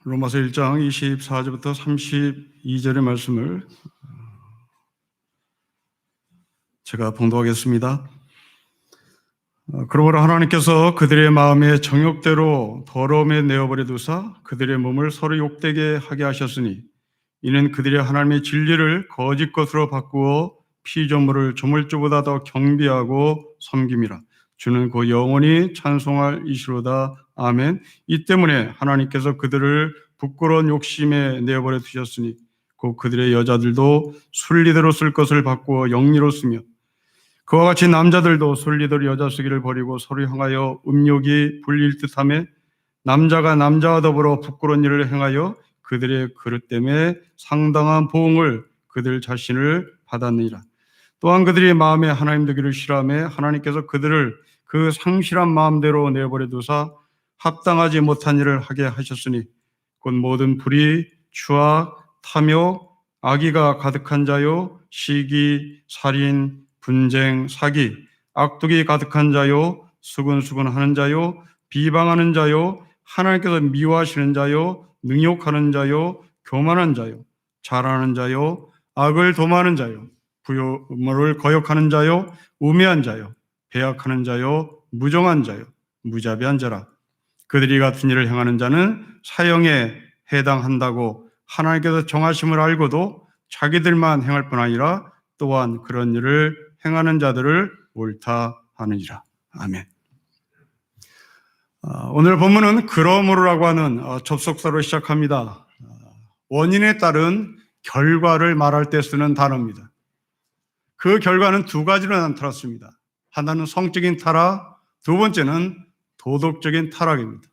로마서 1장 24절부터 32절의 말씀을 제가 봉독하겠습니다. 그러므로 하나님께서 그들의 마음의 정욕대로 더러움에 내어버려 두사 그들의 몸을 서로 욕되게 하게 하셨으니 이는 그들이 하나님의 진리를 거짓 것으로 바꾸어 피조물을 조물주보다 더 경배하고 섬김이라. 주는 그 영원히 찬송할 이시로다. 아멘. 이 때문에 하나님께서 그들을 부끄러운 욕심에 내어버려 두셨으니 곧 그들의 여자들도 순리대로 쓸 것을 바꾸어 영리로 쓰며 그와 같이 남자들도 순리대로 여자 쓰기를 버리고 서로 향하여 음욕이 불릴 듯하며 남자가 남자와 더불어 부끄러운 일을 행하여 그들의 그릇 때문에 상당한 보응을 그들 자신을 받았느니라. 또한 그들이 마음에 하나님 되기를 싫어하며 하나님께서 그들을 그 상실한 마음대로 내버려 두사 합당하지 못한 일을 하게 하셨으니 곧 모든 불의, 추악, 탐욕, 악의가 가득한 자요, 시기, 살인, 분쟁, 사기, 악독이 가득한 자요, 수근수근하는 자요, 비방하는 자요, 하나님께서 미워하시는 자요, 능욕하는 자요, 교만한 자요, 잘하는 자요, 악을 도모하는 자요, 부모를 거역하는 자요, 우매한 자요, 배역하는 자요, 무정한 자요, 무자비한 자라. 그들이 같은 일을 행하는 자는 사형에 해당한다고 하나님께서 정하심을 알고도 자기들만 행할 뿐 아니라 또한 그런 일을 행하는 자들을 옳다 하느니라. 아멘. 오늘 본문은 그러므로라고 하는 접속사로 시작합니다. 원인에 따른 결과를 말할 때 쓰는 단어입니다. 그 결과는 두 가지로 나타났습니다. 하나는 성적인 타락, 두 번째는 도덕적인 타락입니다.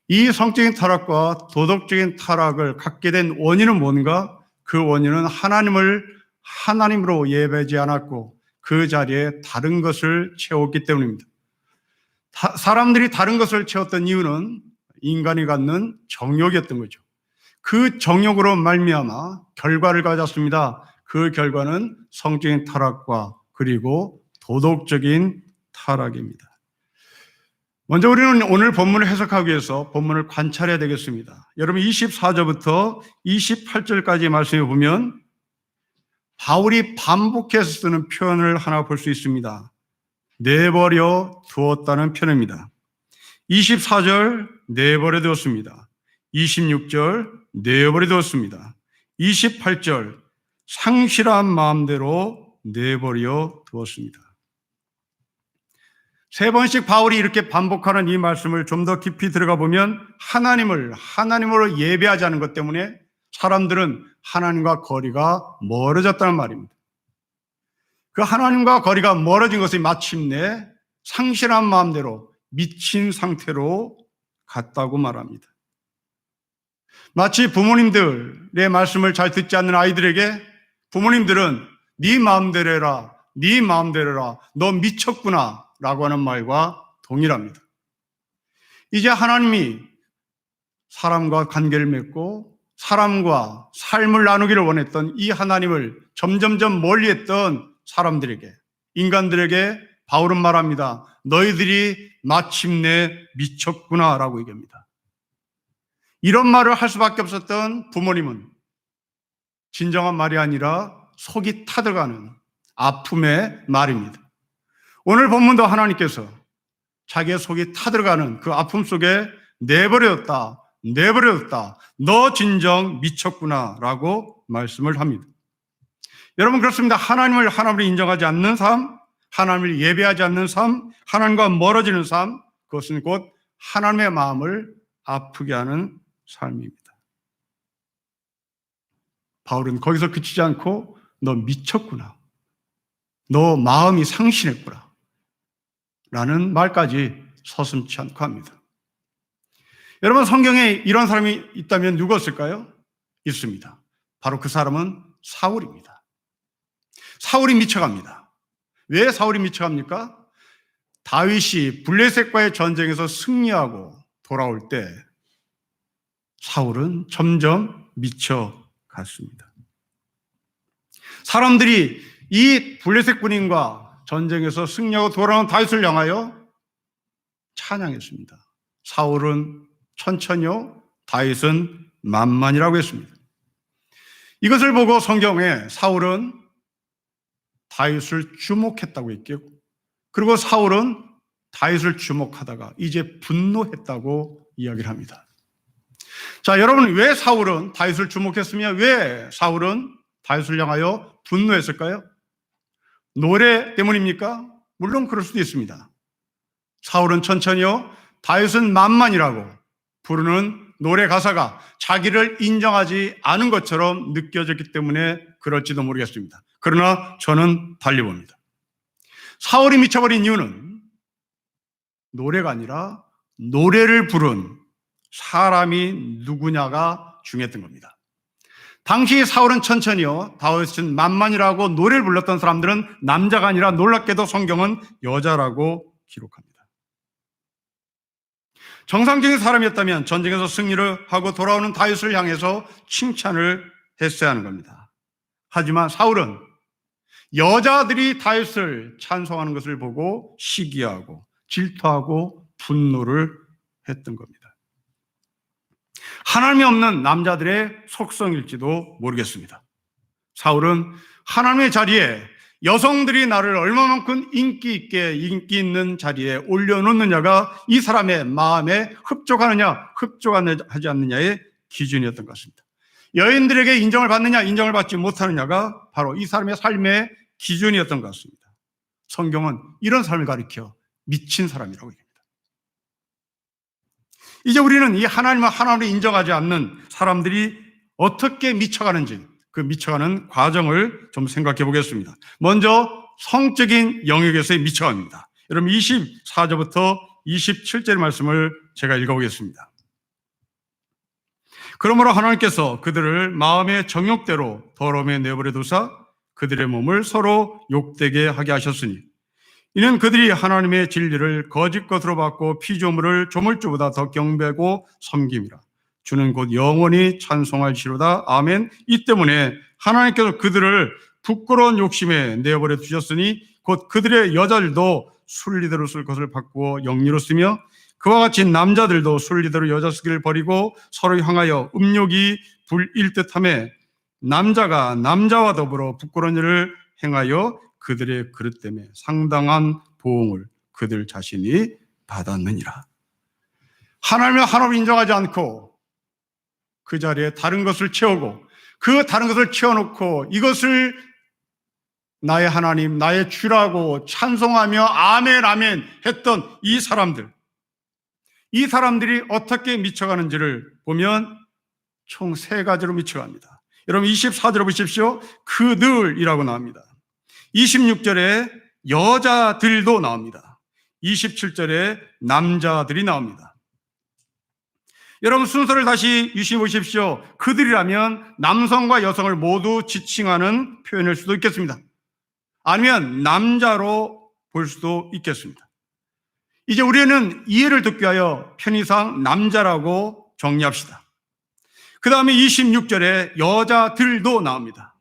이 성적인 타락과 도덕적인 타락을 갖게 된 원인은 뭔가? 그 원인은 하나님으로 예배하지 않았고 그 자리에 다른 것을 채웠기 때문입니다. 사람들이 다른 것을 채웠던 이유는 인간이 갖는 정욕이었던 거죠. 그 정욕으로 말미암아 결과를 가졌습니다. 그 결과는 성적인 타락과 그리고 도덕적인 타락입니다. 먼저 우리는 오늘 본문을 해석하기 위해서 본문을 관찰해야 되겠습니다. 여러분 24절부터 28절까지 말씀해 보면 바울이 반복해서 쓰는 표현을 하나 볼 수 있습니다. 내버려 두었다는 표현입니다. 24절 내버려 두었습니다. 26절 내버려 두었습니다. 28절 상실한 마음대로 내버려 두었습니다. 세 번씩 바울이 이렇게 반복하는 이 말씀을 좀 더 깊이 들어가 보면 하나님으로 예배하지 않은 것 때문에 사람들은 하나님과 거리가 멀어졌다는 말입니다. 그 하나님과 거리가 멀어진 것이 마침내 상실한 마음대로 미친 상태로 갔다고 말합니다. 마치 부모님들의 말씀을 잘 듣지 않는 아이들에게 부모님들은 네 마음대로 해라, 네 마음대로 해라, 너 미쳤구나 라고 하는 말과 동일합니다. 이제 하나님이 사람과 관계를 맺고 사람과 삶을 나누기를 원했던 이 하나님을 점점점 멀리했던 사람들에게, 인간들에게 바울은 말합니다. 너희들이 마침내 미쳤구나 라고 얘기합니다. 이런 말을 할 수밖에 없었던 부모님은 진정한 말이 아니라 속이 타들어가는 아픔의 말입니다. 오늘 본문도 하나님께서 자기의 속이 타들어가는 그 아픔 속에 내버려뒀다. 너 진정 미쳤구나 라고 말씀을 합니다. 여러분 그렇습니다. 하나님을 인정하지 않는 삶, 하나님을 예배하지 않는 삶, 하나님과 멀어지는 삶, 그것은 곧 하나님의 마음을 아프게 하는 삶입니다. 바울은 거기서 그치지 않고 너 미쳤구나. 너 마음이 상실했구나. 라는 말까지 서슴지 않고 합니다. 여러분 성경에 이런 사람이 있다면 누구였을까요? 있습니다. 바로 그 사람은 사울입니다. 사울이 미쳐갑니다. 왜 사울이 미쳐갑니까? 다윗이 블레셋과의 전쟁에서 승리하고 돌아올 때 사울은 점점 미쳐갔습니다. 사람들이 이 블레셋 군인과 전쟁에서 승리하고 돌아온 다윗을 향하여 찬양했습니다. 사울은 천천히요, 다윗은 만만이라고 했습니다. 이것을 보고 성경에 사울은 다윗을 주목했다고 했고요. 그리고 사울은 다윗을 주목하다가 이제 분노했다고 이야기를 합니다. 자, 여러분, 왜 사울은 다윗을 주목했으며 왜 사울은 다윗을 향하여 분노했을까요? 노래 때문입니까? 물론 그럴 수도 있습니다. 사울은 천천히요, 다윗은 만만이라고 부르는 노래 가사가 자기를 인정하지 않은 것처럼 느껴졌기 때문에 그럴지도 모르겠습니다. 그러나 저는 달리 봅니다. 사울이 미쳐버린 이유는 노래가 아니라 노래를 부른 사람이 누구냐가 중요했던 겁니다. 당시 사울은 천천히요, 다윗은 만만이라고 노래를 불렀던 사람들은 남자가 아니라 놀랍게도 성경은 여자라고 기록합니다. 정상적인 사람이었다면 전쟁에서 승리를 하고 돌아오는 다윗을 향해서 칭찬을 했어야 하는 겁니다. 하지만 사울은 여자들이 다윗을 찬송하는 것을 보고 시기하고 질투하고 분노를 했던 겁니다. 하나님이 없는 남자들의 속성일지도 모르겠습니다. 사울은 하나님의 자리에 여성들이 나를 얼마만큼 인기 있는 자리에 올려놓느냐가 이 사람의 마음에 흡족하느냐 흡족하지 않느냐의 기준이었던 것 같습니다. 여인들에게 인정을 받느냐 인정을 받지 못하느냐가 바로 이 사람의 삶의 기준이었던 것 같습니다. 성경은 이런 삶을 가리켜 미친 사람이라고 얘기합니다. 이제 우리는 이 하나님을 인정하지 않는 사람들이 어떻게 미쳐가는지 그 미쳐가는 과정을 좀 생각해 보겠습니다. 먼저 성적인 영역에서의 미쳐갑니다. 여러분 24절부터 27절의 말씀을 제가 읽어보겠습니다. 그러므로 하나님께서 그들을 마음의 정욕대로 더러움에 내버려 두사 그들의 몸을 서로 욕되게 하게 하셨으니 이는 그들이 하나님의 진리를 거짓 것으로 받고 피조물을 조물주보다 더 경배하고 섬김이라. 주는 곧 영원히 찬송할지로다. 아멘. 이 때문에 하나님께서 그들을 부끄러운 욕심에 내버려 두셨으니 곧 그들의 여자들도 순리대로 쓸 것을 바꾸어 영리로 쓰며 그와 같이 남자들도 순리대로 여자 쓰기를 버리고 서로 향하여 음욕이 불일 듯하며 남자가 남자와 더불어 부끄러운 일을 행하여 그들의 그릇 때문에 상당한 보응을 그들 자신이 받았느니라. 하나님을 인정하지 않고 그 자리에 다른 것을 채우고 그 다른 것을 채워놓고 이것을 나의 하나님, 나의 주라고 찬송하며 아멘 아멘 했던 이 사람들이 어떻게 미쳐가는지를 보면 총 3가지로 미쳐갑니다. 여러분 24절을 보십시오. 그들이라고 나옵니다. 26절에 여자들도 나옵니다. 27절에 남자들이 나옵니다. 여러분 순서를 다시 유심히 보십시오. 그들이라면 남성과 여성을 모두 지칭하는 표현일 수도 있겠습니다. 아니면 남자로 볼 수도 있겠습니다. 이제 우리는 이해를 돕기 위하여 편의상 남자라고 정리합시다. 그 다음에 26절에 여자들도 나옵니다.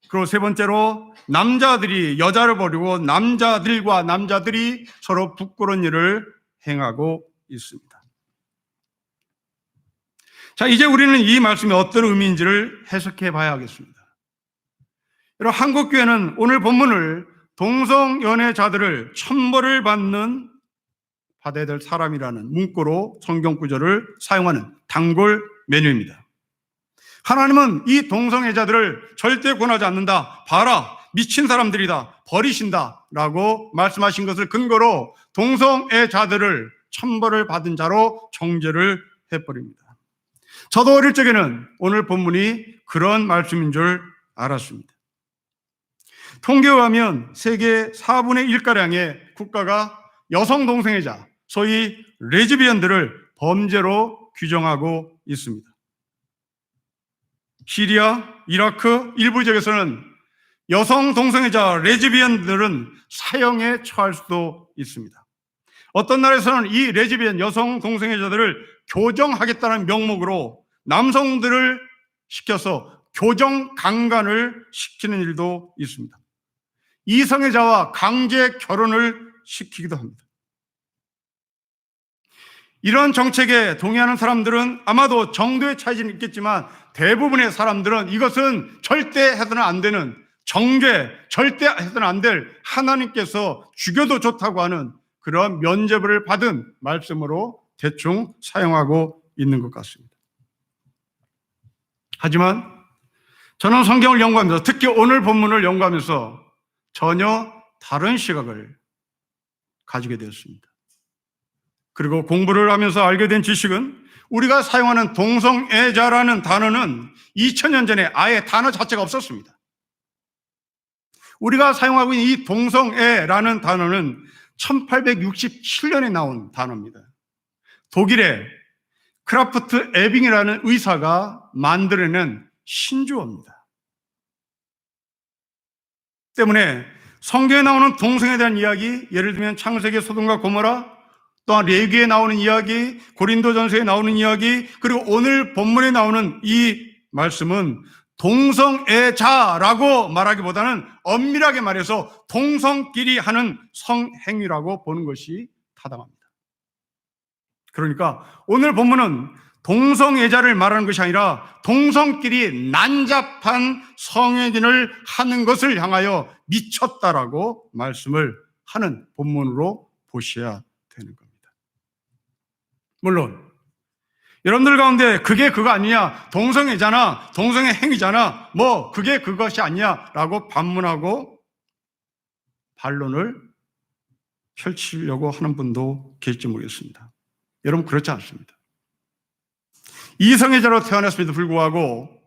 그리고 3번째로 남자들이 여자를 버리고 남자들과 남자들이 서로 부끄러운 일을 행하고 있습니다. 자, 이제 우리는 이 말씀이 어떤 의미인지를 해석해 봐야 하겠습니다. 여러분, 한국교회는 오늘 본문을 동성연애자들을 천벌을 받아야 될 사람이라는 문구로 성경 구절을 사용하는 단골 메뉴입니다. 하나님은 이 동성애자들을 절대 권하지 않는다. 봐라, 미친 사람들이다. 버리신다. 라고 말씀하신 것을 근거로 동성애자들을 천벌을 받은 자로 정죄를 해버립니다. 저도 어릴 적에는 오늘 본문이 그런 말씀인 줄 알았습니다. 통계에 의하면 세계 4분의 1가량의 국가가 여성 동성애자, 소위 레즈비언들을 범죄로 규정하고 있습니다. 시리아, 이라크 일부 지역에서는 여성 동성애자 레즈비언들은 사형에 처할 수도 있습니다. 어떤 나라에서는 이 레즈비언 여성 동성애자들을 교정하겠다는 명목으로 남성들을 시켜서 교정 강간을 시키는 일도 있습니다. 이성애자와 강제 결혼을 시키기도 합니다. 이런 정책에 동의하는 사람들은 아마도 정도의 차이는 있겠지만 대부분의 사람들은 이것은 절대 해서는 안 되는 정죄, 절대 해서는 안 될 하나님께서 죽여도 좋다고 하는 그런 면죄부를 받은 말씀으로 대충 사용하고 있는 것 같습니다. 하지만 저는 성경을 연구하면서, 특히 오늘 본문을 연구하면서 전혀 다른 시각을 가지게 되었습니다. 그리고 공부를 하면서 알게 된 지식은, 우리가 사용하는 동성애자라는 단어는 2000년 전에 아예 단어 자체가 없었습니다. 우리가 사용하고 있는 이 동성애라는 단어는 1867년에 나온 단어입니다. 독일의 크라프트 에빙이라는 의사가 만들어낸 신조어입니다. 때문에 성경에 나오는 동성애에 대한 이야기, 예를 들면 창세기 소돔과 고모라, 또한 레위기에 나오는 이야기, 고린도전서에 나오는 이야기, 그리고 오늘 본문에 나오는 이 말씀은 동성애자라고 말하기보다는 엄밀하게 말해서 동성끼리 하는 성행위라고 보는 것이 타당합니다. 그러니까 오늘 본문은 동성애자를 말하는 것이 아니라 동성끼리 난잡한 성행위를 하는 것을 향하여 미쳤다라고 말씀을 하는 본문으로 보셔야 되는 겁니다. 물론 여러분들 가운데 그게 그거 아니냐, 동성애잖아, 동성애 행위잖아, 뭐 그게 그것이 아니냐라고 반문하고 반론을 펼치려고 하는 분도 계실지 모르겠습니다. 여러분, 그렇지 않습니다. 이성애자로 태어났음에도 불구하고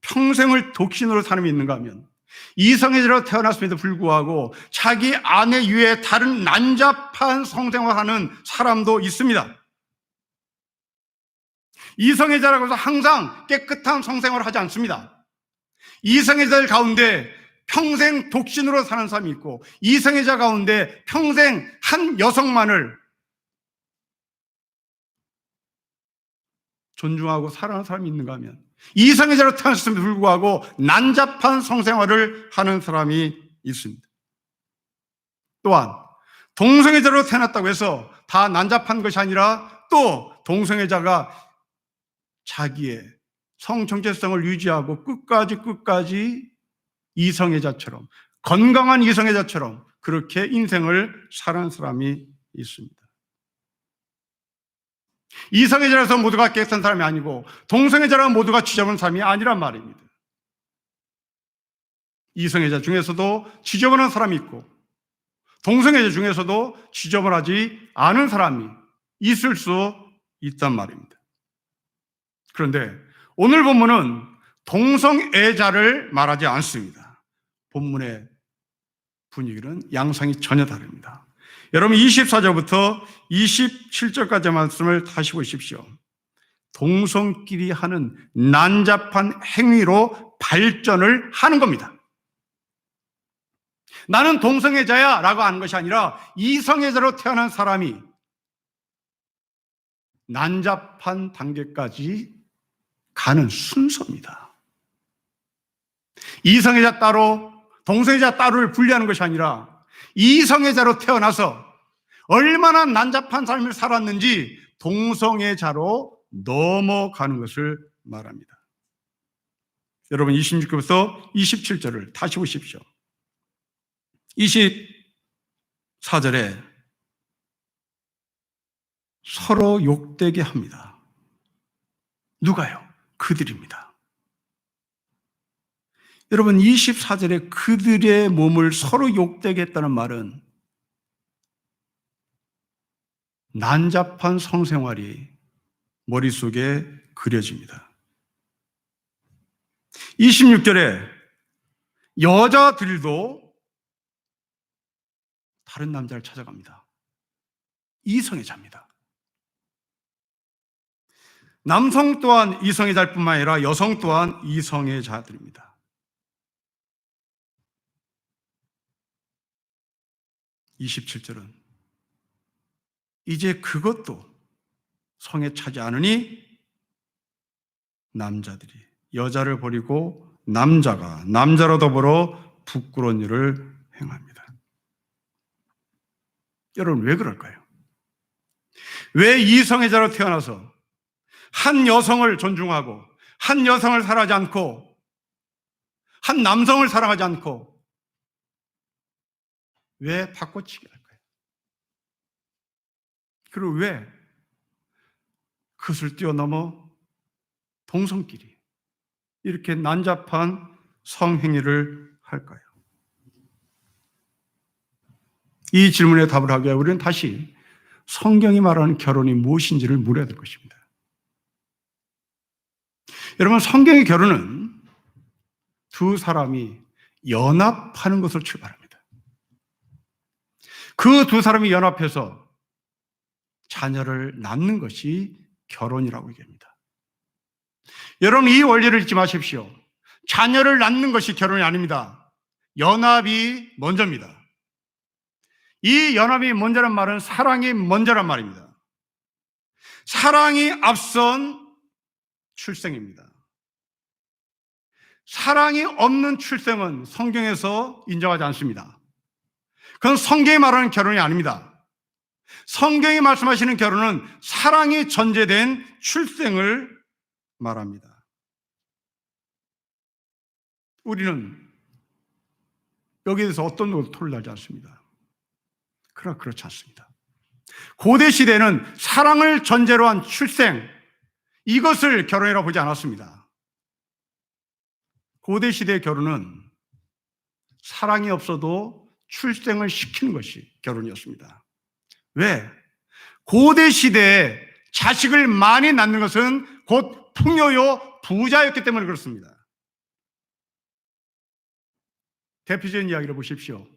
평생을 독신으로 사는 게 있는가 하면, 이성애자로 태어났음에도 불구하고 자기 아내 이외에 다른 난잡한 성생활하는 사람도 있습니다. 이성애자라고 해서 항상 깨끗한 성생활을 하지 않습니다. 이성애자들 가운데 평생 독신으로 사는 사람이 있고, 이성애자 가운데 평생 한 여성만을 존중하고 사랑하는 사람이 있는가 하면, 이성애자로 태어났음에도 불구하고 난잡한 성생활을 하는 사람이 있습니다. 또한 동성애자로 태어났다고 해서 다 난잡한 것이 아니라, 또 동성애자가 자기의 성 정체성을 유지하고 끝까지 이성애자처럼, 건강한 이성애자처럼 그렇게 인생을 사는 사람이 있습니다. 이성애자라서 모두가 깨끗한 사람이 아니고, 동성애자라서 모두가 지저분한 사람이 아니란 말입니다. 이성애자 중에서도 지저분한 사람이 있고, 동성애자 중에서도 지저분하지 않은 사람이 있을 수 있단 말입니다. 그런데 오늘 본문은 동성애자를 말하지 않습니다. 본문의 분위기는 양상이 전혀 다릅니다. 여러분, 24절부터 27절까지 말씀을 다시 보십시오. 동성끼리 하는 난잡한 행위로 발전을 하는 겁니다. 나는 동성애자야 라고 하는 것이 아니라, 이성애자로 태어난 사람이 난잡한 단계까지 가는 순서입니다. 이성애자 따로, 동성애자 따로를 분리하는 것이 아니라, 이성애자로 태어나서 얼마나 난잡한 삶을 살았는지 동성애자로 넘어가는 것을 말합니다. 여러분, 26절부터 27절을 다시 보십시오. 24절에 서로 욕되게 합니다. 누가요? 그들입니다. 여러분, 24절에 그들의 몸을 서로 욕되게 했다는 말은 난잡한 성생활이 머릿속에 그려집니다. 26절에 여자들도 다른 남자를 찾아갑니다. 이성애자입니다. 남성 또한 이성애자일 뿐만 아니라 여성 또한 이성애자들입니다. 27절은 이제 그것도 성에 차지 않으니 남자들이 여자를 버리고 남자가 남자로 더불어 부끄러운 일을 행합니다. 여러분, 왜 그럴까요? 왜 이성애자로 태어나서 한 여성을 존중하고 한 여성을 사랑하지 않고 한 남성을 사랑하지 않고 왜 바꿔치기 할까요? 그리고 왜 그것을 뛰어넘어 동성끼리 이렇게 난잡한 성행위를 할까요? 이 질문에 답을 하기 위해 우리는 다시 성경이 말하는 결혼이 무엇인지를 물어야 될 것입니다. 여러분, 성경의 결혼은 두 사람이 연합하는 것을 출발합니다. 그 두 사람이 연합해서 자녀를 낳는 것이 결혼이라고 얘기합니다. 여러분, 이 원리를 잊지 마십시오. 자녀를 낳는 것이 결혼이 아닙니다. 연합이 먼저입니다. 이 연합이 먼저란 말은 사랑이 먼저란 말입니다. 사랑이 앞선 출생입니다. 사랑이 없는 출생은 성경에서 인정하지 않습니다. 그건 성경이 말하는 결혼이 아닙니다. 성경이 말씀하시는 결혼은 사랑이 전제된 출생을 말합니다. 우리는 여기에 대해서 어떤 논의를 하지 않습니다. 그러나 그렇지 않습니다. 고대 시대는 사랑을 전제로 한 출생, 이것을 결혼이라고 보지 않았습니다. 고대 시대의 결혼은 사랑이 없어도 출생을 시키는 것이 결혼이었습니다. 왜? 고대 시대에 자식을 많이 낳는 것은 곧 풍요요 부자였기 때문에 그렇습니다. 대표적인 이야기를 보십시오.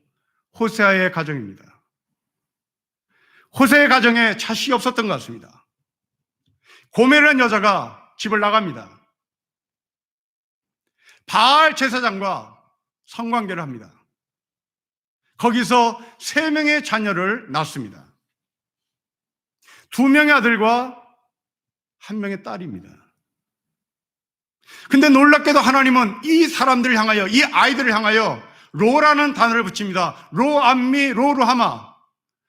호세아의 가정입니다. 호세의 가정에 자식이 없었던 것 같습니다. 고멜이라는 여자가 집을 나갑니다. 바알 제사장과 성관계를 합니다. 거기서 3명의 자녀를 낳습니다. 2명의 아들과 1명의 딸입니다. 근데 놀랍게도 하나님은 이 사람들을 향하여, 이 아이들을 향하여 로라는 단어를 붙입니다. 로암미 로루하마.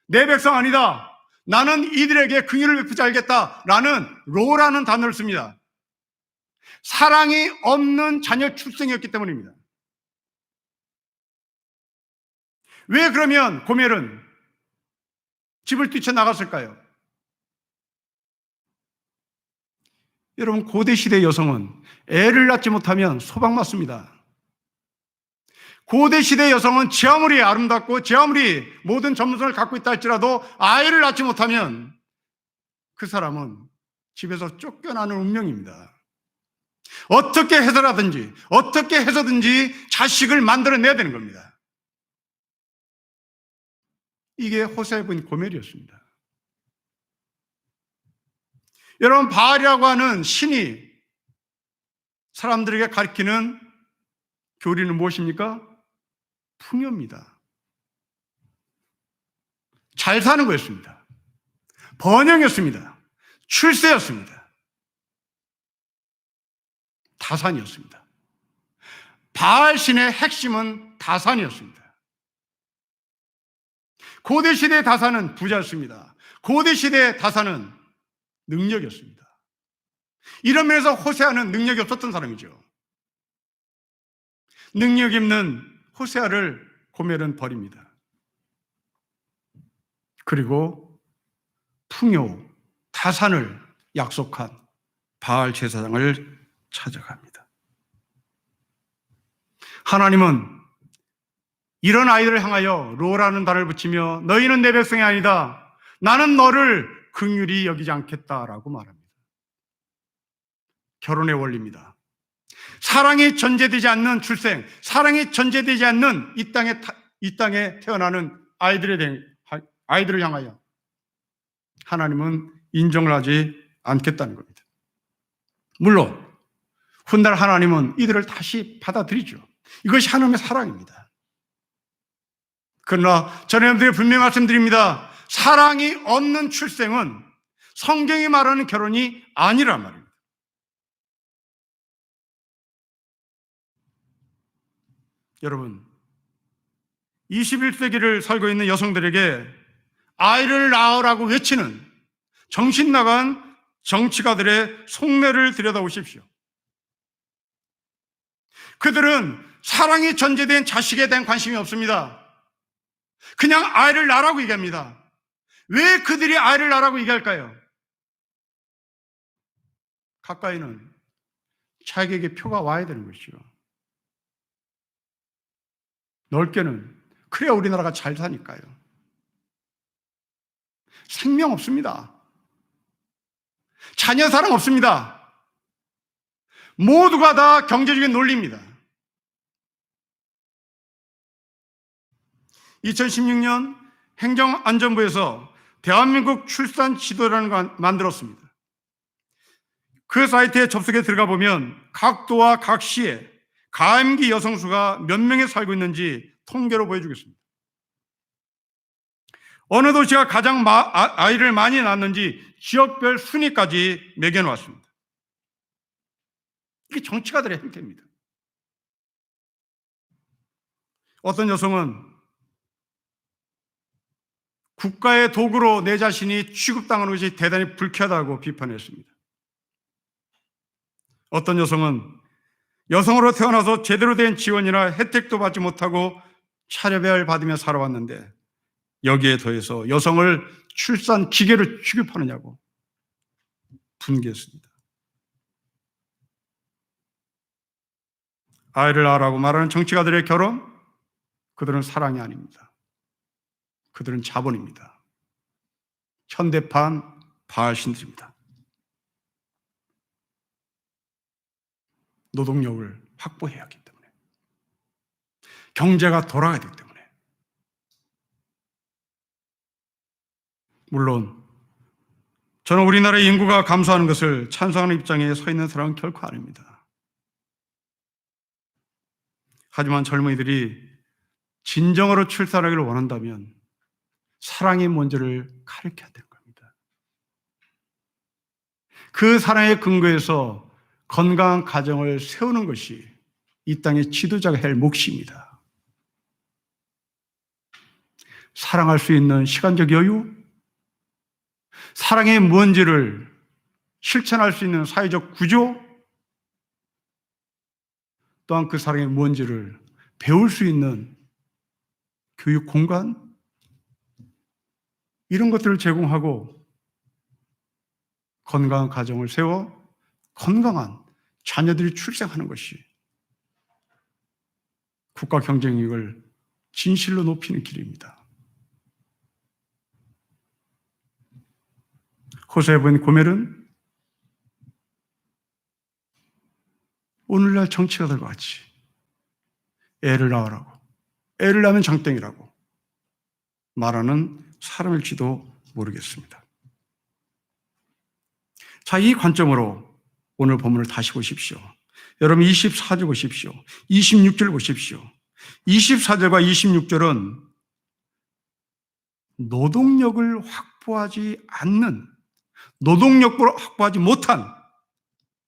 내 백성 아니다. 나는 이들에게 긍휼을 베푸지 알겠다. 라는 로라는 단어를 씁니다. 사랑이 없는 자녀 출생이었기 때문입니다. 왜 그러면 고멜은 집을 뛰쳐나갔을까요? 여러분, 고대시대 여성은 애를 낳지 못하면 소방맞습니다. 고대시대 여성은 제 아무리 아름답고 제 아무리 모든 전문성을 갖고 있다 할지라도 아이를 낳지 못하면 그 사람은 집에서 쫓겨나는 운명입니다. 어떻게 해서라든지 어떻게 해서든지 자식을 만들어내야 되는 겁니다. 이게 호세아의 부인 고멜이었습니다. 여러분, 바알이라고 하는 신이 사람들에게 가르치는 교리는 무엇입니까? 풍요입니다. 잘 사는 거였습니다. 번영이었습니다. 출세였습니다. 다산이었습니다. 바알 신의 핵심은 다산이었습니다. 고대 시대의 다산은 부자였습니다. 고대 시대의 다산은 능력이었습니다. 이런 면에서 호세아는 능력이 없었던 사람이죠. 능력 있는 호세아를 고멜은 버립니다. 그리고 풍요, 다산을 약속한 바알 제사장을 찾아갑니다. 하나님은 이런 아이들을 향하여 로라는 단어를 붙이며 너희는 내 백성이 아니다. 나는 너를 긍휼히 여기지 않겠다라고 말합니다. 결혼의 원리입니다. 사랑이 전제되지 않는 출생, 사랑이 전제되지 않는 이 땅에 태어나는 아이들을 향하여 하나님은 인정을 하지 않겠다는 겁니다. 물론 훗날 하나님은 이들을 다시 받아들이죠. 이것이 하나님의 사랑입니다. 그러나 저는 여러분들에게 분명히 말씀드립니다. 사랑이 없는 출생은 성경이 말하는 결혼이 아니란 말입니다. 여러분, 21세기를 살고 있는 여성들에게 아이를 낳으라고 외치는 정신 나간 정치가들의 속내를 들여다보십시오. 그들은 사랑이 전제된 자식에 대한 관심이 없습니다. 그냥 아이를 낳으라고 얘기합니다. 왜 그들이 아이를 낳으라고 얘기할까요? 가까이는 자기에게 표가 와야 되는 것이요. 넓게는 그래야 우리나라가 잘 사니까요. 생명 없습니다. 자녀 사랑 없습니다. 모두가 다 경제적인 논리입니다. 2016년 행정안전부에서 대한민국 출산 지도라는 걸 만들었습니다. 그 사이트에 접속해 들어가 보면 각 도와 각 시에 가임기 여성 수가 몇 명이 살고 있는지 통계로 보여주겠습니다. 어느 도시가 가장 아이를 많이 낳는지 지역별 순위까지 매겨놓았습니다. 이게 정치가들의 행태입니다. 어떤 여성은 국가의 도구로 내 자신이 취급당하는 것이 대단히 불쾌하다고 비판했습니다. 어떤 여성은 여성으로 태어나서 제대로 된 지원이나 혜택도 받지 못하고 차별을 받으며 살아왔는데 여기에 더해서 여성을 출산 기계로 취급하느냐고 분개했습니다. 아이를 낳으라고 말하는 정치가들의 결혼, 그들은 사랑이 아닙니다. 그들은 자본입니다. 현대판 바알신들입니다. 노동력을 확보해야 하기 때문에, 경제가 돌아가야 되기 때문에. 물론 저는 우리나라의 인구가 감소하는 것을 찬성하는 입장에 서 있는 사람은 결코 아닙니다. 하지만 젊은이들이 진정으로 출산하기를 원한다면 사랑의 먼저를 가르쳐야 되는 겁니다. 그 사랑의 근거에서 건강한 가정을 세우는 것이 이 땅의 지도자가 할 몫입니다. 사랑할 수 있는 시간적 여유, 사랑의 뭔지를 실천할 수 있는 사회적 구조, 또한 그 사랑의 뭔지를 배울 수 있는 교육 공간, 이런 것들을 제공하고 건강한 가정을 세워 건강한 자녀들이 출생하는 것이 국가 경쟁력을 진실로 높이는 길입니다. 호세에 보인 고멜은 오늘날 정치가들과 같이 애를 낳으라고, 애를 낳으면 장땡이라고 말하는 사람일지도 모르겠습니다. 자, 이 관점으로 오늘 본문을 다시 보십시오. 여러분 24절 보십시오. 26절 보십시오. 24절과 26절은 노동력을 확보하지 않는, 노동력을 확보하지 못한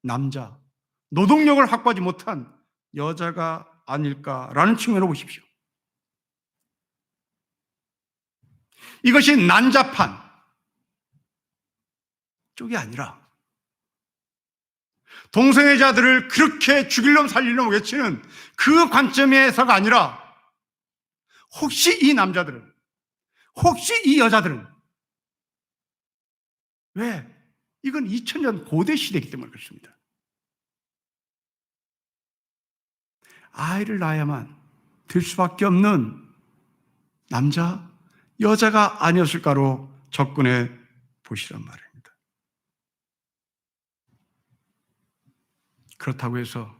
남자, 노동력을 확보하지 못한 여자가 아닐까라는 측면으로 보십시오. 이것이 난잡한 쪽이 아니라 동성애 자들을 그렇게 죽일 놈 살릴 놈 외치는 그 관점에서가 아니라 혹시 이 남자들은, 혹시 이 여자들은, 왜? 이건 2000년 고대 시대이기 때문에 그렇습니다. 아이를 낳아야만 될 수밖에 없는 남자, 여자가 아니었을까로 접근해 보시란 말입니다. 그렇다고 해서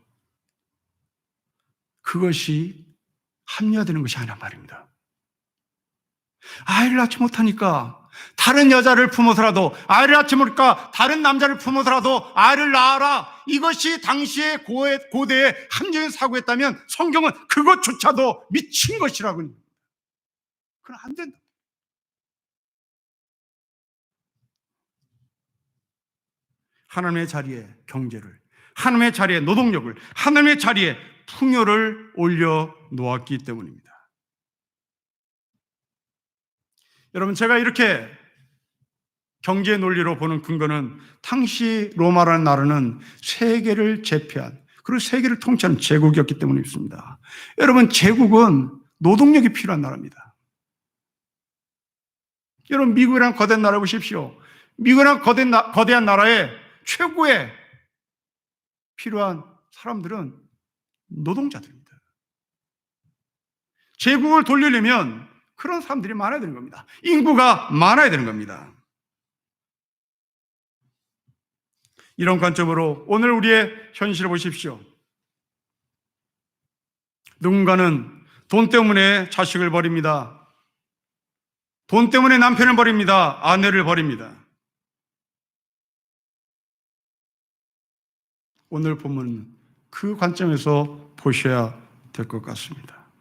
그것이 합리화되는 것이 아니란 말입니다. 아이를 낳지 못하니까 다른 여자를 품어서라도, 아이를 낳지 못하니까 다른 남자를 품어서라도 아이를 낳아라, 이것이 당시의 고대의 합리적인 사고였다면 성경은 그것조차도 미친 것이라고. 그건 안 된다. 하나님의 자리에 경제를, 하나님의 자리에 노동력을, 하나님의 자리에 풍요를 올려 놓았기 때문입니다. 여러분, 제가 이렇게 경제 논리로 보는 근거는 당시 로마라는 나라는 세계를 제패한, 그리고 세계를 통치하는 제국이었기 때문에 있습니다. 여러분, 제국은 노동력이 필요한 나라입니다. 여러분, 미국이란 거대한 나라 보십시오. 미국이란 거대한 나라의 최고의 필요한 사람들은 노동자들입니다. 제국을 돌리려면 그런 사람들이 많아야 되는 겁니다. 인구가 많아야 되는 겁니다. 이런 관점으로 오늘 우리의 현실을 보십시오. 누군가는 돈 때문에 자식을 버립니다. 돈 때문에 남편을 버립니다. 아내를 버립니다. 오늘 본문은 그 관점에서 보셔야 될 것 같습니다.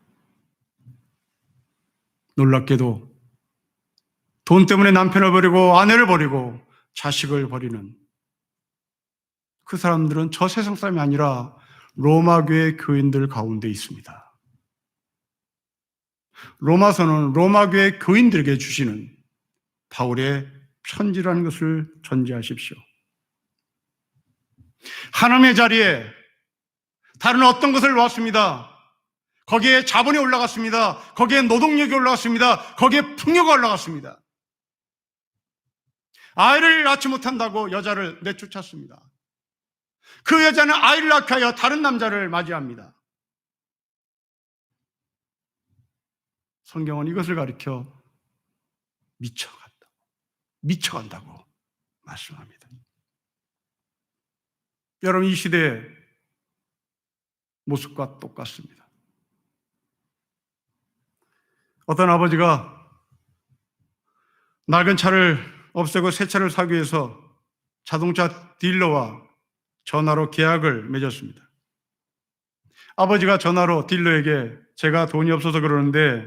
놀랍게도 돈 때문에 남편을 버리고 아내를 버리고 자식을 버리는 그 사람들은 저 세상 사람이 아니라 로마교회 교인들 가운데 있습니다. 로마서는 로마교회 교인들에게 주시는 바울의 편지라는 것을 전제하십시오. 하나님의 자리에 다른 어떤 것을 놓았습니다. 거기에 자본이 올라갔습니다. 거기에 노동력이 올라갔습니다. 거기에 풍요가 올라갔습니다. 아이를 낳지 못한다고 여자를 내쫓았습니다. 그 여자는 아이를 낳게 하여 다른 남자를 맞이합니다. 성경은 이것을 가리켜 미쳐간다고 말씀합니다. 여러분, 이 시대의 모습과 똑같습니다. 어떤 아버지가 낡은 차를 없애고 새 차를 사기 위해서 자동차 딜러와 전화로 계약을 맺었습니다. 아버지가 전화로 딜러에게 제가 돈이 없어서 그러는데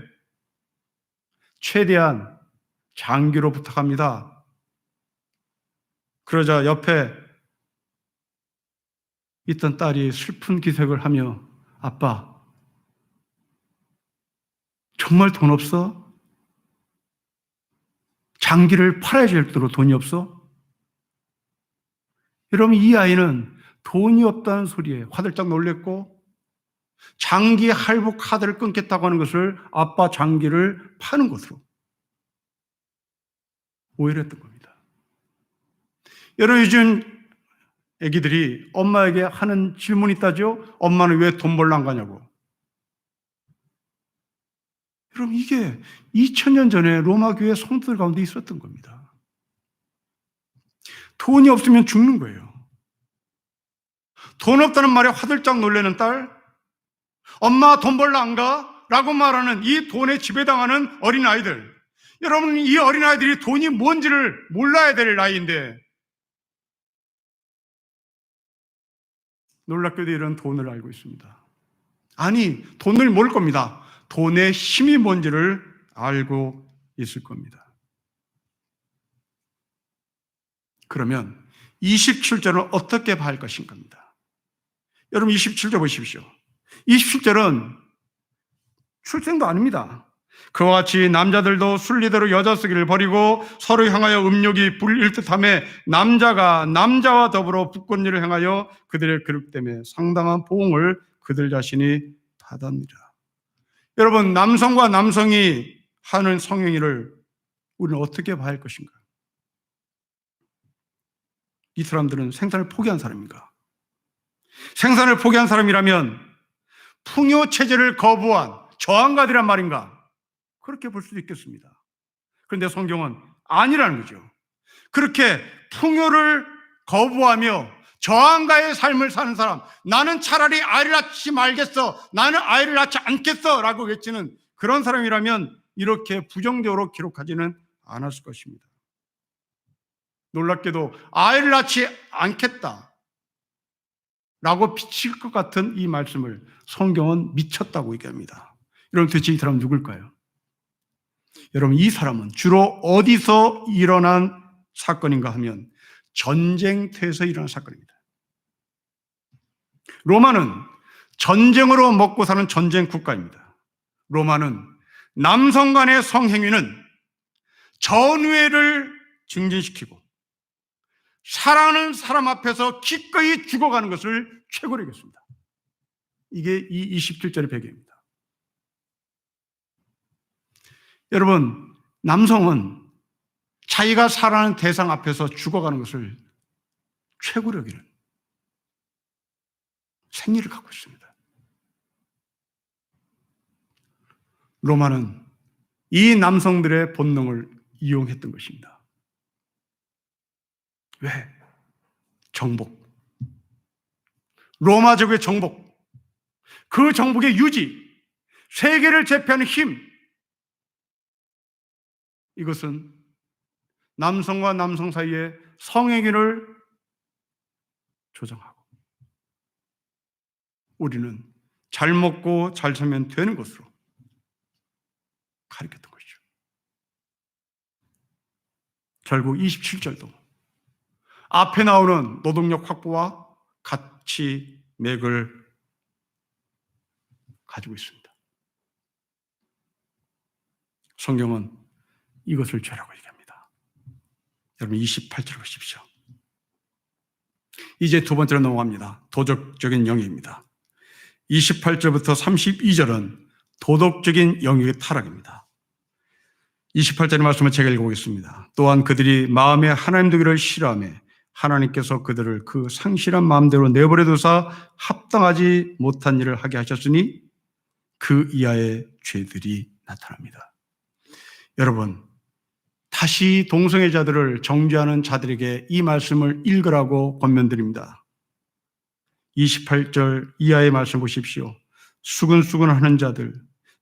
최대한 장기로 부탁합니다. 그러자 옆에 있던 딸이 슬픈 기색을 하며 아빠, 정말 돈 없어? 장기를 팔아야 될 정도로 돈이 없어? 여러분, 이 아이는 돈이 없다는 소리에 화들짝 놀랬고 장기 할부 카드를 끊겠다고 하는 것을 아빠 장기를 파는 것으로 오해를 했던 겁니다. 여러분, 요즘 애기들이 엄마에게 하는 질문이 있다죠? 엄마는 왜 돈 벌러 안 가냐고. 여러분, 이게 2000년 전에 로마 교회 성도들 가운데 있었던 겁니다. 돈이 없으면 죽는 거예요. 돈 없다는 말에 화들짝 놀라는 딸, 엄마 돈 벌러 안 가? 라고 말하는 이 돈에 지배당하는 어린아이들. 여러분, 이 어린아이들이 돈이 뭔지를 몰라야 될 나이인데 놀랍게도 이런 돈을 알고 있습니다. 아니, 돈을 모를 겁니다. 돈의 힘이 뭔지를 알고 있을 겁니다. 그러면 27절은 어떻게 봐야 할 것인가 합니다. 여러분, 27절 보십시오. 27절은 출생도 아닙니다. 그와 같이 남자들도 순리대로 여자 쓰기를 버리고 서로 향하여 음욕이 불일 듯하며 남자가 남자와 더불어 불꽃 일을 행하여 그들의 그릇됨에 상당한 보응을 그들 자신이 받았느니라. 여러분, 남성과 남성이 하는 성행위를 우리는 어떻게 봐야 할 것인가? 이 사람들은 생산을 포기한 사람인가? 생산을 포기한 사람이라면 풍요 체제를 거부한 저항가들이란 말인가? 그렇게 볼 수도 있겠습니다. 그런데 성경은 아니라는 거죠. 그렇게 풍요를 거부하며 저항가의 삶을 사는 사람, 나는 차라리 아이를 낳지 말겠어, 나는 아이를 낳지 않겠어 라고 외치는 그런 사람이라면 이렇게 부정적으로 기록하지는 않았을 것입니다. 놀랍게도 아이를 낳지 않겠다 라고 비칠 것 같은 이 말씀을 성경은 미쳤다고 얘기합니다. 여러분, 도대체 이 사람은 누굴까요? 여러분, 이 사람은 주로 어디서 일어난 사건인가 하면 전쟁터에서 일어난 사건입니다. 로마는 전쟁으로 먹고 사는 전쟁 국가입니다. 로마는 남성 간의 성행위는 전우회를 증진시키고 사랑하는 사람 앞에서 기꺼이 죽어가는 것을 최고로 여겼습니다. 이게 이 27절의 배경입니다. 여러분, 남성은 자기가 사랑하는 대상 앞에서 죽어가는 것을 최고로 여기는 생리를 갖고 있습니다. 로마는 이 남성들의 본능을 이용했던 것입니다. 왜? 정복. 로마 제국의 정복. 그 정복의 유지. 세계를 제패하는 힘. 이것은 남성과 남성 사이의 성행위를 조정하고 우리는 잘 먹고 잘 살면 되는 것으로 가르쳤던 것이죠. 결국 27절도 앞에 나오는 노동력 확보와 같이 맥을 가지고 있습니다. 성경은 이것을 죄라고 얘기합니다. 여러분 28절 보십시오. 이제 두 번째로 넘어갑니다. 도덕적인 영역입니다. 28절부터 32절은 도덕적인 영역의 타락입니다. 28절의 말씀을 제가 읽어보겠습니다. 또한 그들이 마음에 하나님 두기를 싫어하며 하나님께서 그들을 그 상실한 마음대로 내버려 두사 합당하지 못한 일을 하게 하셨으니 그 이하의 죄들이 나타납니다. 여러분, 다시 동성애자들을 정죄하는 자들에게 이 말씀을 읽으라고 권면드립니다. 28절 이하의 말씀 보십시오. 수근수근하는 자들,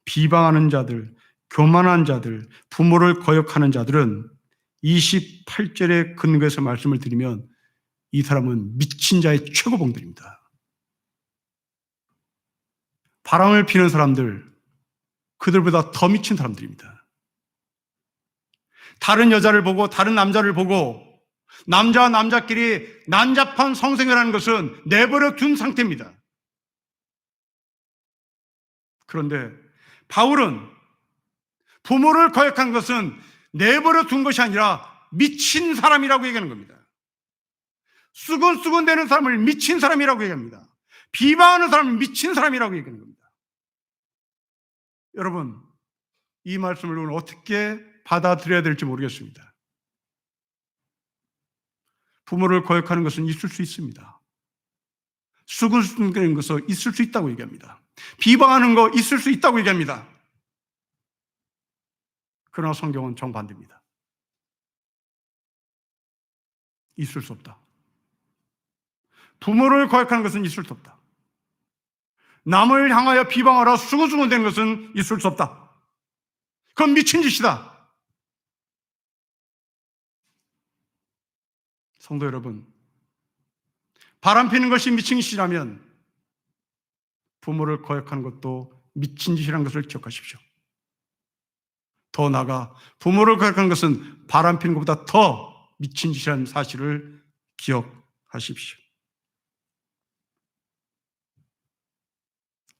비방하는 자들, 교만한 자들, 부모를 거역하는 자들은 28절의 근거에서 말씀을 드리면 이 사람은 미친 자의 최고봉들입니다. 바람을 피는 사람들, 그들보다 더 미친 사람들입니다. 다른 여자를 보고 다른 남자를 보고 남자와 남자끼리 난잡한 성생활하는 것은 내버려 둔 상태입니다. 그런데 바울은 부모를 거역한 것은 내버려 둔 것이 아니라 미친 사람이라고 얘기하는 겁니다. 수근수근대는 사람을 미친 사람이라고 얘기합니다. 비방하는 사람을 미친 사람이라고 얘기하는 겁니다. 여러분, 이 말씀을 우리는 어떻게 받아들여야 될지 모르겠습니다. 부모를 거역하는 것은 있을 수 있습니다. 수근수근대는 것은 있을 수 있다고 얘기합니다. 비방하는 거 있을 수 있다고 얘기합니다. 그러나 성경은 정반대입니다. 있을 수 없다. 부모를 거역하는 것은 있을 수 없다. 남을 향하여 비방하라 수근수근대는 것은 있을 수 없다. 그건 미친 짓이다. 성도 여러분, 바람 피는 것이 미친 짓이라면 부모를 거역하는 것도 미친 짓이라는 것을 기억하십시오. 더 나아가 부모를 거역하는 것은 바람 피는 것보다 더 미친 짓이라는 사실을 기억하십시오.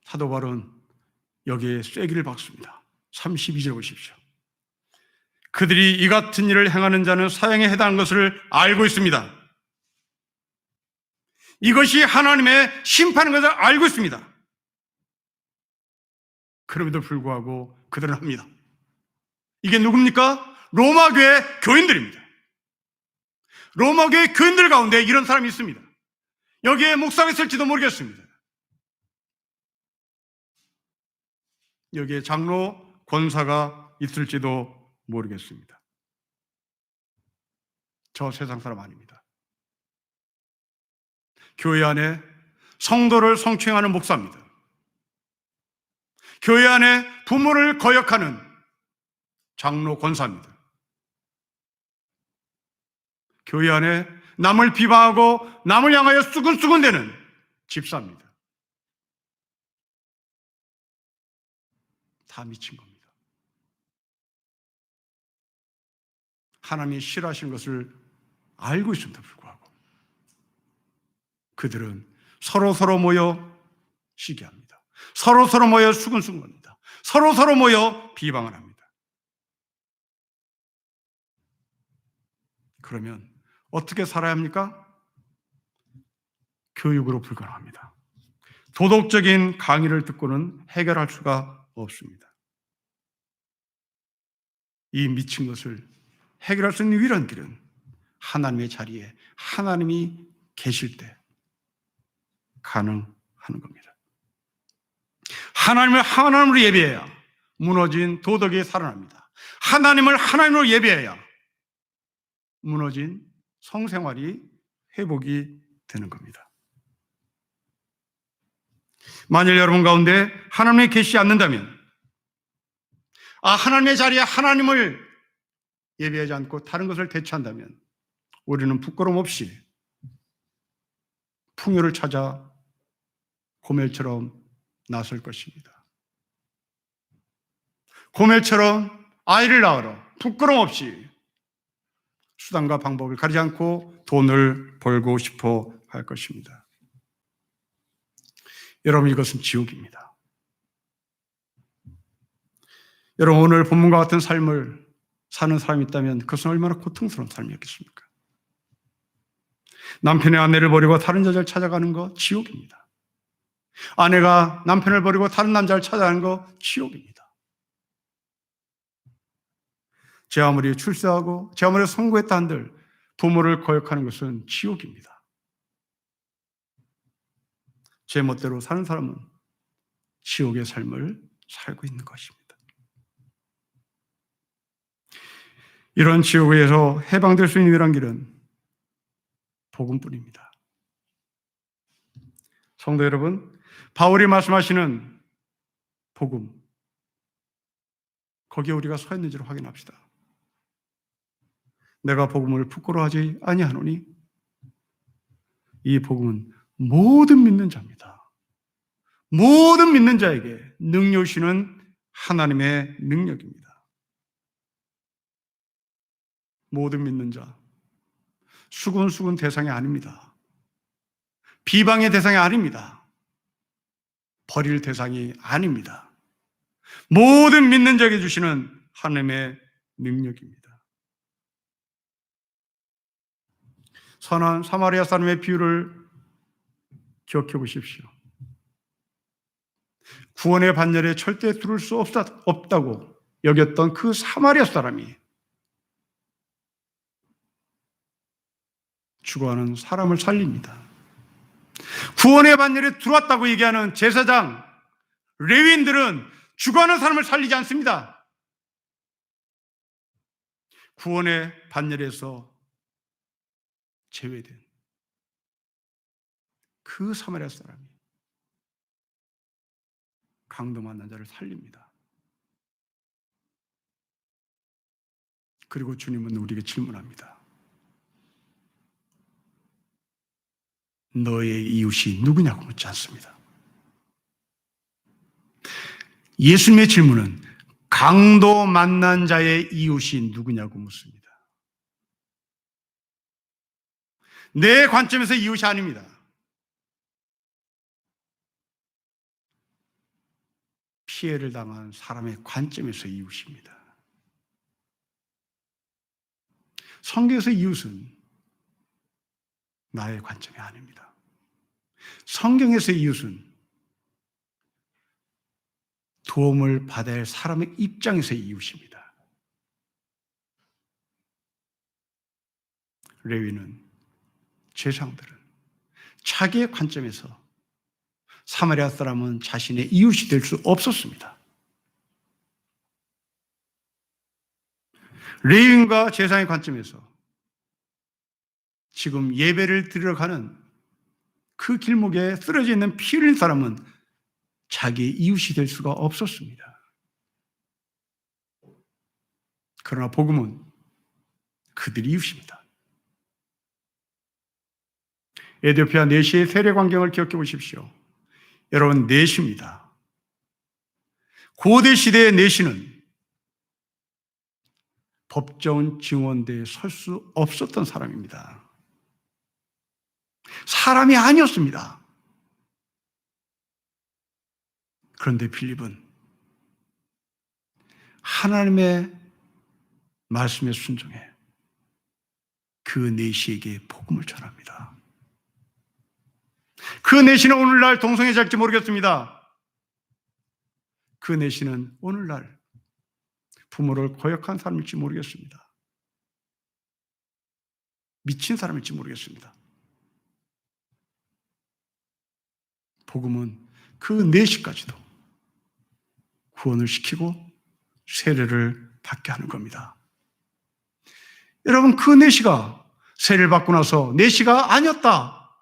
사도 바울은 여기에 쐐기를 박습니다. 32절 보십시오. 그들이 이 같은 일을 행하는 자는 사형에 해당하는 것을 알고 있습니다. 이것이 하나님의 심판인 것을 알고 있습니다. 그럼에도 불구하고 그들은 합니다. 이게 누굽니까? 로마교회 교인들입니다. 로마교회 교인들 가운데 이런 사람이 있습니다. 여기에 목사가 있을지도 모르겠습니다. 여기에 장로, 권사가 있을지도 모르겠습니다. 저 세상 사람 아닙니다. 교회 안에 성도를 성추행하는 목사입니다. 교회 안에 부모를 거역하는 장로, 권사입니다. 교회 안에 남을 비방하고 남을 향하여 수근수근대는 집사입니다. 다 미친 겁니다. 하나님이 싫어하시는 것을 알고 있음에도 불구하고 그들은 서로 모여 시기합니다. 서로 모여 수근수근합니다. 서로 모여 비방을 합니다. 그러면 어떻게 살아야 합니까? 교육으로 불가능합니다. 도덕적인 강의를 듣고는 해결할 수가 없습니다. 이 미친 것을 해결할 수 있는 유일한 길은 하나님의 자리에 하나님이 계실 때 가능하는 겁니다. 하나님을 하나님으로 예배해야 무너진 도덕이 살아납니다. 하나님을 하나님으로 예배해야 무너진 성생활이 회복이 되는 겁니다. 만일 여러분 가운데 하나님이 계시지 않는다면, 하나님의 자리에 하나님을 예배하지 않고 다른 것을 대체한다면 우리는 부끄러움 없이 풍요를 찾아 고멜처럼 나설 것입니다. 고멜처럼 아이를 낳으러 부끄러움 없이 수단과 방법을 가리지 않고 돈을 벌고 싶어 할 것입니다. 여러분, 이것은 지옥입니다. 여러분, 오늘 본문과 같은 삶을 사는 사람이 있다면 그것은 얼마나 고통스러운 삶이었겠습니까? 남편의 아내를 버리고 다른 여자를 찾아가는 거 지옥입니다. 아내가 남편을 버리고 다른 남자를 찾아가는 거 지옥입니다. 제 아무리 출세하고 제 아무리 성공했다 한들 부모를 거역하는 것은 지옥입니다. 제 멋대로 사는 사람은 지옥의 삶을 살고 있는 것입니다. 이런 지옥에서 해방될 수 있는 유일한 길은 복음뿐입니다. 성도 여러분, 바울이 말씀하시는 복음, 거기에 우리가 서 있는지를 확인합시다. 내가 복음을 부끄러워하지 아니하노니 이 복음은 모든 믿는 자입니다. 모든 믿는 자에게 능력 주시는 하나님의 능력입니다. 모든 믿는 자, 수군수군 대상이 아닙니다. 비방의 대상이 아닙니다. 버릴 대상이 아닙니다. 모든 믿는 자에게 주시는 하나님의 능력입니다. 선한 사마리아 사람의 비유를 기억해 보십시오. 구원의 반열에 절대 들을 수 없다고 여겼던 그 사마리아 사람이 죽어가는 사람을 살립니다. 구원의 반열에 들어왔다고 얘기하는 제사장, 레위인들은 죽어가는 사람을 살리지 않습니다. 구원의 반열에서 제외된 그 사마리아 사람이 강도 만난 자를 살립니다. 그리고 주님은 우리에게 질문합니다. 너의 이웃이 누구냐고 묻지 않습니다. 예수님의 질문은 강도 만난 자의 이웃이 누구냐고 묻습니다. 내 관점에서 이웃이 아닙니다. 피해를 당한 사람의 관점에서 이웃입니다. 성경에서 이웃은 나의 관점이 아닙니다. 성경에서 이웃은 도움을 받아야 할 사람의 입장에서의 이웃입니다. 레위는, 제사장들은 자기의 관점에서 사마리아 사람은 자신의 이웃이 될 수 없었습니다. 레위인과 제사장의 관점에서 지금 예배를 드리러 가는 그 길목에 쓰러져 있는 피 흘린 사람은 자기의 이웃이 될 수가 없었습니다. 그러나 복음은 그들이 이웃입니다. 에티오피아 내시의 세례 광경을 기억해 보십시오. 여러분, 내시입니다. 고대 시대의 내시는 법정 증언대에 설 수 없었던 사람입니다. 사람이 아니었습니다. 그런데 빌립은 하나님의 말씀에 순종해 그 내시에게 복음을 전합니다. 그 내시는 오늘날 동성애 잘지 모르겠습니다. 그 내시는 오늘날 부모를 거역한 사람일지 모르겠습니다. 미친 사람일지 모르겠습니다. 복음은 그 내시까지도 구원을 시키고 세례를 받게 하는 겁니다. 여러분, 그 내시가 세례를 받고 나서 내시가 아니었다,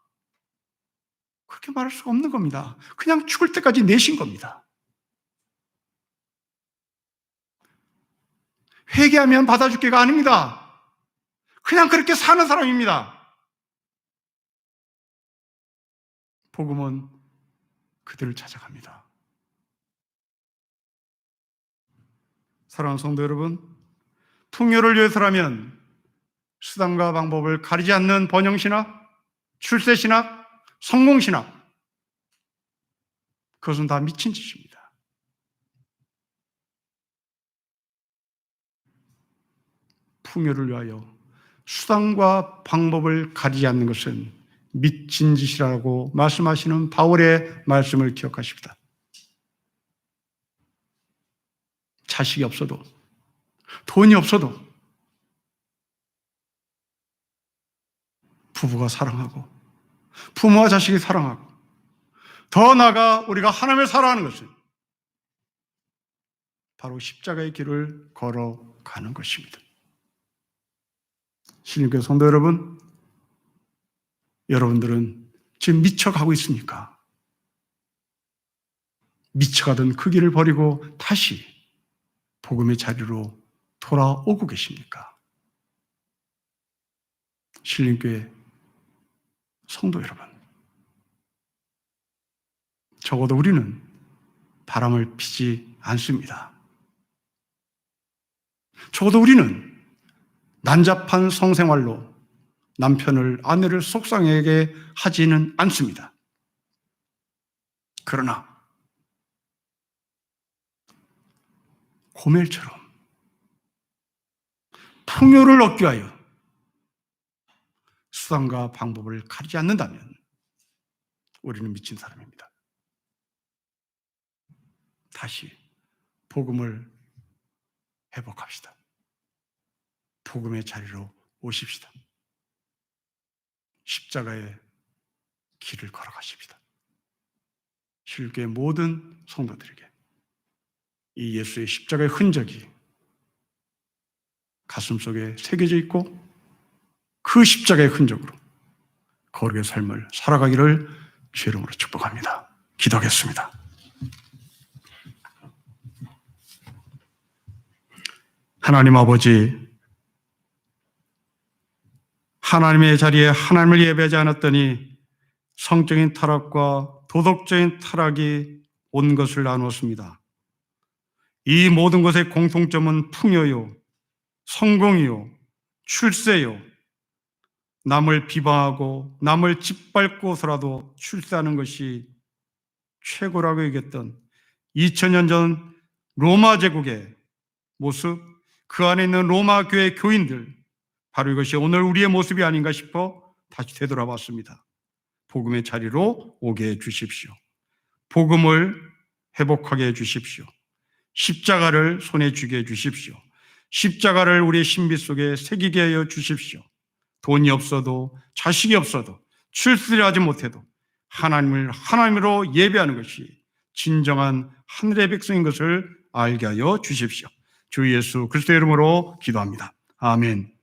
그렇게 말할 수가 없는 겁니다. 그냥 죽을 때까지 내신 겁니다. 회개하면 받아줄 게가 아닙니다. 그냥 그렇게 사는 사람입니다. 복음은 그들을 찾아갑니다. 사랑하는 성도 여러분, 풍요를 위해서라면 수단과 방법을 가리지 않는 번영신학, 출세신학, 성공신학, 그것은 다 미친 짓입니다. 풍요를 위하여 수단과 방법을 가리지 않는 것은 미친 짓이라고 말씀하시는 바울의 말씀을 기억하십니다. 자식이 없어도, 돈이 없어도 부부가 사랑하고 부모와 자식이 사랑하고 더 나아가 우리가 하나님을 사랑하는 것은 바로 십자가의 길을 걸어가는 것입니다. 신님께 성도 여러분, 여러분들은 지금 미쳐가고 있습니까? 미쳐가던 그 길을 버리고 다시 복음의 자리로 돌아오고 계십니까? 신림교회 성도 여러분, 적어도 우리는 바람을 피지 않습니다. 적어도 우리는 난잡한 성생활로 남편을, 아내를 속상하게 하지는 않습니다. 그러나 고멜처럼 풍요를 얻기 위하여 수단과 방법을 가리지 않는다면 우리는 미친 사람입니다. 다시 복음을 회복합시다. 복음의 자리로 오십시다. 십자가의 길을 걸어가십시다. 실교의 모든 성도들에게 이 예수의 십자가의 흔적이 가슴속에 새겨져 있고 그 십자가의 흔적으로 거룩의 삶을 살아가기를 주의 이름으로 축복합니다. 기도하겠습니다. 하나님 아버지, 하나님의 자리에 하나님을 예배하지 않았더니 성적인 타락과 도덕적인 타락이 온 것을 나누었습니다. 이 모든 것의 공통점은 풍요요, 성공이요, 출세요, 남을 비방하고 남을 짓밟고서라도 출세하는 것이 최고라고 여겼던 2000년 전 로마 제국의 모습, 그 안에 있는 로마 교회 교인들, 바로 이것이 오늘 우리의 모습이 아닌가 싶어 다시 되돌아봤습니다. 복음의 자리로 오게 해 주십시오. 복음을 회복하게 해 주십시오. 십자가를 손에 쥐게 해 주십시오. 십자가를 우리의 신비 속에 새기게 하여 주십시오. 돈이 없어도, 자식이 없어도, 출세를 하지 못해도 하나님을 하나님으로 예배하는 것이 진정한 하늘의 백성인 것을 알게 하여 주십시오. 주 예수 그리스도의 이름으로 기도합니다. 아멘.